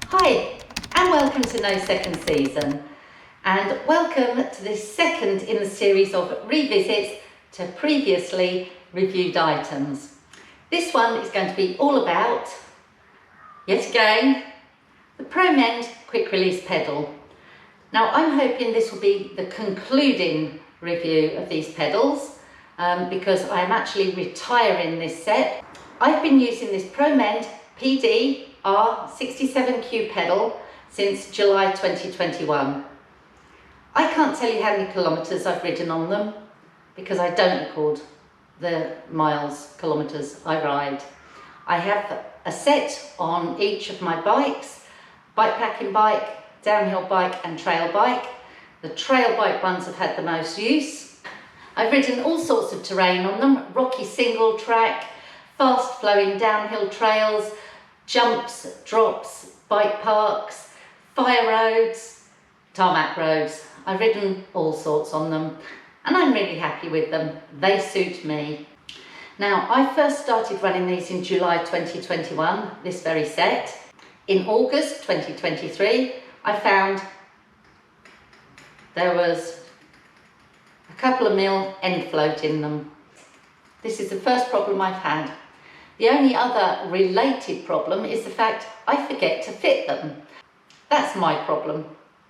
Hi, and welcome to No Second Season, and welcome to this second in the series of revisits to previously reviewed items. This one is going to be all about, yet again, the Promend quick release pedal. Now I'm hoping this will be the concluding review of these pedals because I am actually retiring this set. I've been using this Promend PD R67Q pedal since July 2021. I can't tell you how many kilometres I've ridden on them because I don't record the kilometres I ride. I have a set on each of my bikes, bikepacking bike, downhill bike and trail bike. The trail bike ones have had the most use. I've ridden all sorts of terrain on them, rocky single track, fast flowing downhill trails, jumps, drops, bike parks, fire roads, tarmac roads. I've ridden all sorts on them and I'm really happy with them. They suit me. Now, I first started running these in July 2021, this very set. In August 2023, I found there was a couple of mil end float in them. This is the first problem I've had. The only other related problem is the fact I forget to fit them. That's my problem,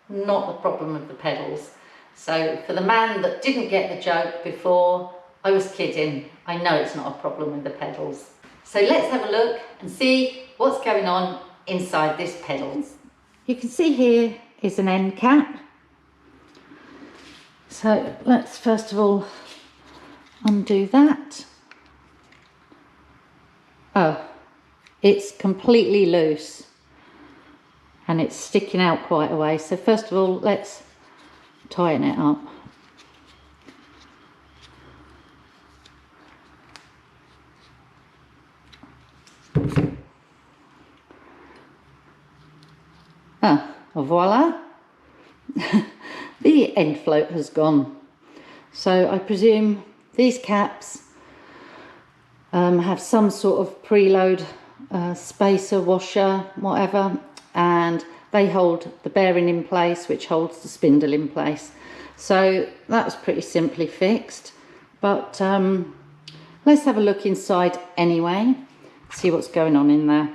not the problem of the pedals. So for the man that didn't get the joke before, I was kidding. I know it's not a problem with the pedals. So let's have a look and see what's going on inside this pedal. You can see here is an end cap. So let's first of all undo that. Oh, it's completely loose and it's sticking out quite a way. So first of all, let's tighten it up. Voila, the end float has gone. So I presume these caps have some sort of preload spacer, washer, whatever, and they hold the bearing in place, which holds the spindle in place. So that's pretty simply fixed, but let's have a look inside anyway, see what's going on in there.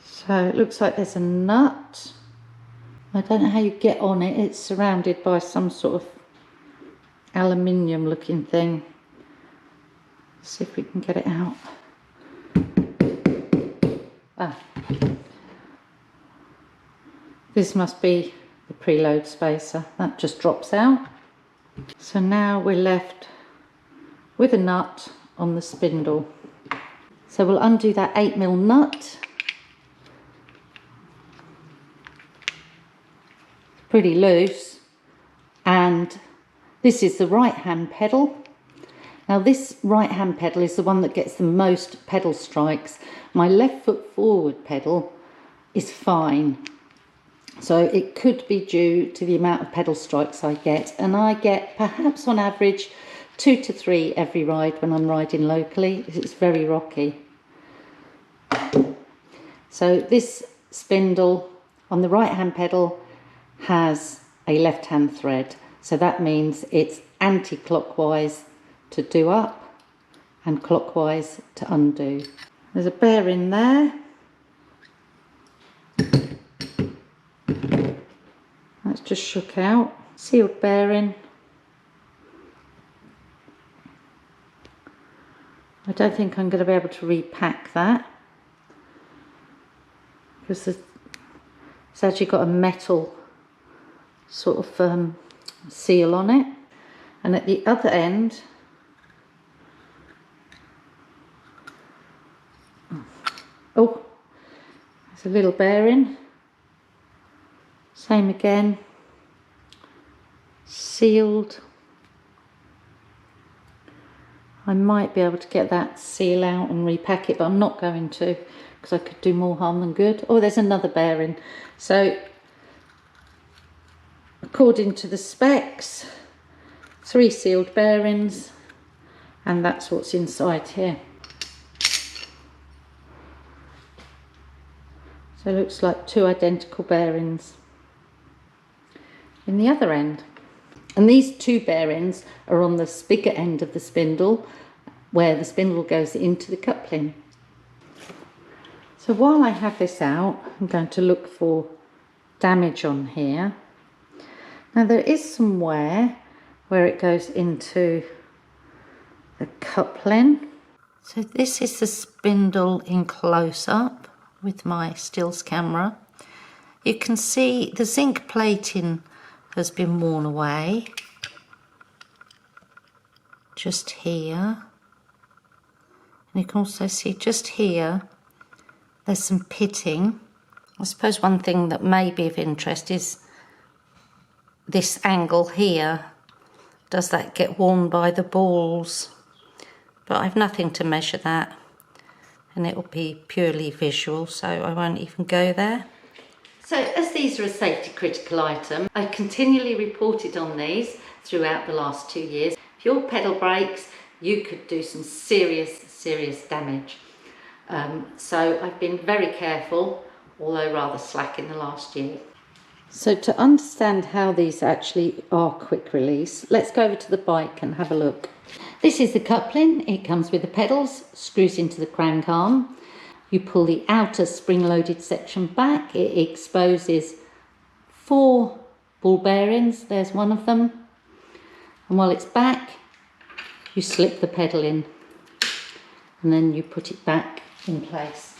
So it looks like there's a nut. I don't know how you get on it. It's surrounded by some sort of aluminium looking thing. Let's see if we can get it out. This must be the preload spacer. That just drops out. So now we're left with a nut on the spindle. So we'll undo that 8mm nut. Pretty loose, and this is the right hand pedal. Now this right hand pedal is the one that gets the most pedal strikes. My left foot forward pedal is fine, so it could be due to the amount of pedal strikes I get, and I get perhaps on average 2 to 3 every ride when I'm riding locally. It's very rocky. So this spindle on the right hand pedal has a left hand thread, so that means it's anti-clockwise to do up and clockwise to undo. There's a bearing there. That's just shook out. Sealed bearing. I don't think I'm going to be able to repack that because it's actually got a metal sort of seal on it, and at the other end there's a little bearing, same again, sealed. I might be able to get that seal out and repack it, but I'm not going to because I could do more harm than good. Oh, there's another bearing. So according to the specs, 3 sealed bearings, and that's what's inside here. So it looks like two identical bearings in the other end. And these two bearings are on the bigger end of the spindle, where the spindle goes into the coupling. So while I have this out, I'm going to look for damage on here. Now there is some wear where it goes into the coupling. So this is the spindle in close-up with my stills camera. You can see the zinc plating has been worn away just here, and you can also see just here there's some pitting. I suppose one thing that may be of interest is this angle here. Does that get worn by the balls? But I've nothing to measure that, and it will be purely visual, so I won't even go there. So as these are a safety critical item, I continually reported on these throughout the last 2 years. If your pedal breaks, you could do some serious damage. So I've been very careful, although rather slack in the last year. So to understand how these actually are quick release, let's go over to the bike and have a look. This is the coupling. It comes with the pedals, screws into the crank arm. You pull the outer spring-loaded section back. It exposes 4 ball bearings. There's one of them. And while it's back, you slip the pedal in, and then you put it back in place.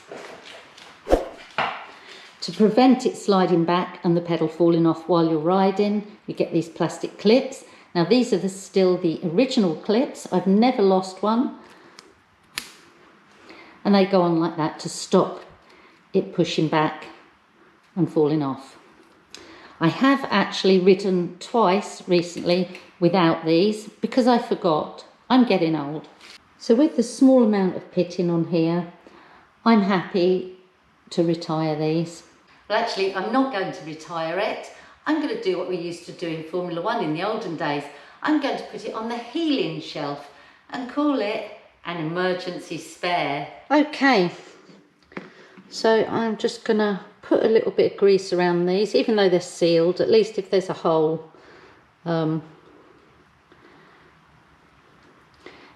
To prevent it sliding back and the pedal falling off while you're riding, you get these plastic clips. Now these are still the original clips. I've never lost one. And they go on like that to stop it pushing back and falling off. I have actually ridden twice recently without these because I forgot. I'm getting old. So with the small amount of pitting on here, I'm happy to retire these. Well, actually, I'm not going to retire it. I'm going to do what we used to do in Formula 1 in the olden days. I'm going to put it on the healing shelf and call it an emergency spare. Okay, so I'm just going to put a little bit of grease around these, even though they're sealed. At least if there's a hole,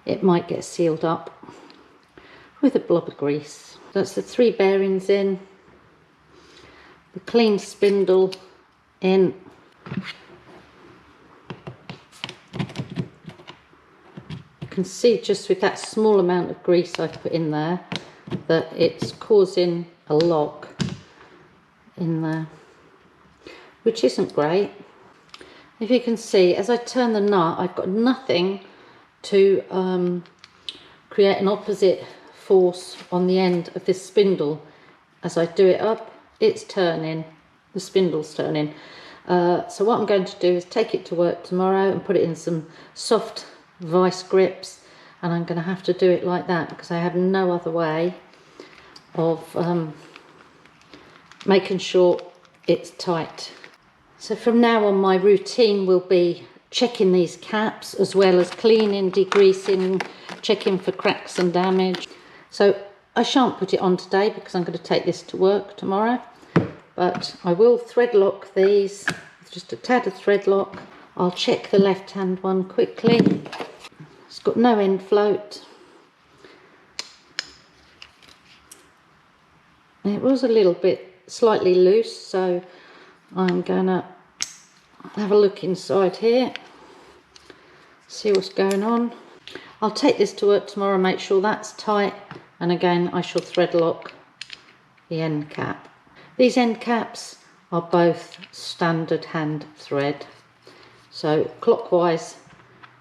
it might get sealed up with a blob of grease. That's the 3 bearings in, the clean spindle in. You can see just with that small amount of grease I've put in there that it's causing a lock in there, which isn't great. If you can see, as I turn the nut, I've got nothing to create an opposite force on the end of this spindle. As I do it up, it's turning, the spindle's turning. So what I'm going to do is take it to work tomorrow and put it in some soft vice grips, and I'm going to have to do it like that because I have no other way of making sure it's tight. So from now on, my routine will be checking these caps as well as cleaning, degreasing, checking for cracks and damage. So I shan't put it on today because I'm going to take this to work tomorrow, but I will thread lock these with just a tad of thread lock. I'll check the left hand one quickly. It's got no end float. It was a little bit slightly loose, so I'm gonna have a look inside here, see what's going on. I'll take this to work tomorrow and make sure that's tight, and again I shall thread lock the end cap. These end caps are both standard hand thread, so clockwise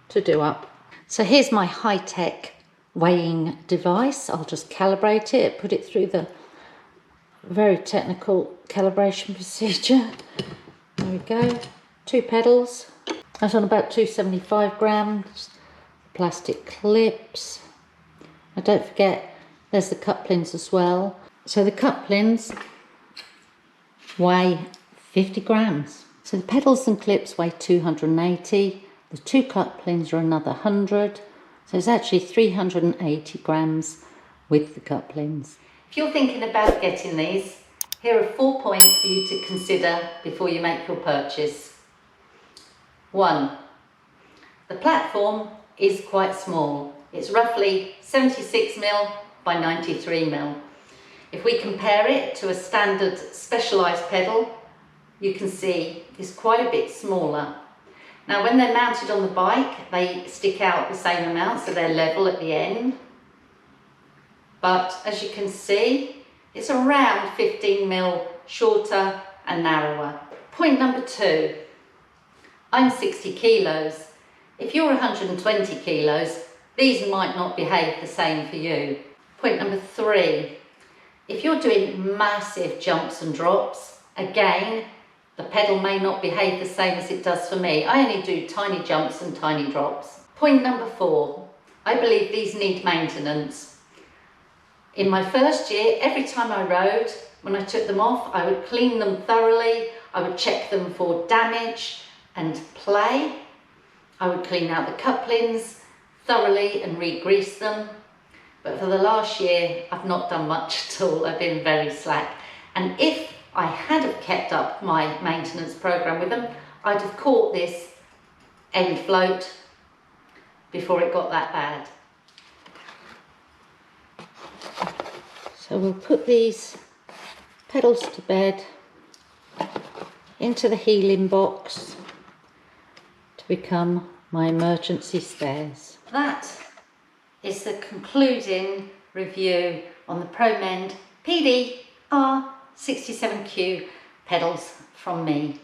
to do up. So here's my high-tech weighing device. I'll just calibrate it, put it through the very technical calibration procedure. There we go. 2 pedals. That's on about 275 grams. Plastic clips. And don't forget, there's the couplings as well. So the couplings weigh 50 grams. So the pedals and clips weigh 280. The 2 couplings are another 100. So it's actually 380 grams with the couplings. If you're thinking about getting these, Here are 4 points for you to consider before you make your purchase. 1. The platform is quite small. It's roughly 76mm by 93mm. If we compare it to a standard specialised pedal, you can see it's quite a bit smaller. Now when they're mounted on the bike, they stick out the same amount, so they're level at the end. But as you can see, it's around 15mm shorter and narrower. Point number 2, I'm 60 kilos. If you're 120 kilos, these might not behave the same for you. Point number 3, if you're doing massive jumps and drops, again, the pedal may not behave the same as it does for me. I only do tiny jumps and tiny drops. Point number 4, I believe these need maintenance. In my first year, every time I rode, when I took them off, I would clean them thoroughly, I would check them for damage and play, I would clean out the couplings thoroughly and re-grease them. But for the last year, I've not done much at all. I've been very slack. And if I had have kept up my maintenance program with them, I'd have caught this end float before it got that bad. So we'll put these pedals to bed into the healing box to become my emergency spares. That is the concluding review on the Promend PD R67Q pedals from me.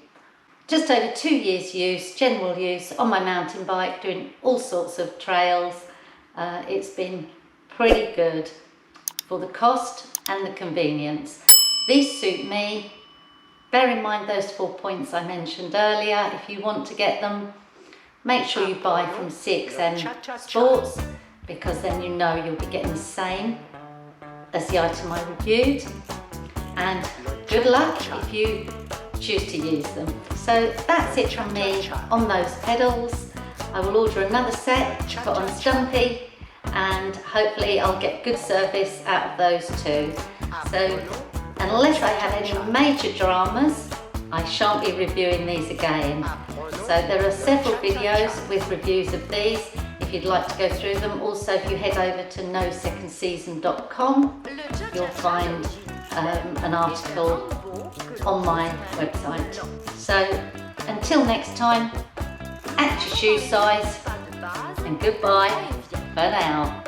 Just over 2 years use, general use on my mountain bike, doing all sorts of trails. It's been pretty good for the cost and the convenience. These suit me. Bear in mind those 4 points I mentioned earlier. If you want to get them, make sure you buy from CXM Sports, because then you know you'll be getting the same as the item I reviewed. And good luck if you choose to use them. So that's it from me on those pedals. I will order another set to put on Stumpy, and hopefully I'll get good service out of those too. So unless I have any major dramas, I shan't be reviewing these again. So there are several videos with reviews of these if you'd like to go through them. Also, if you head over to nosecondseason.com, you'll find an article on my website. So until next time, at your shoe size, and goodbye for now.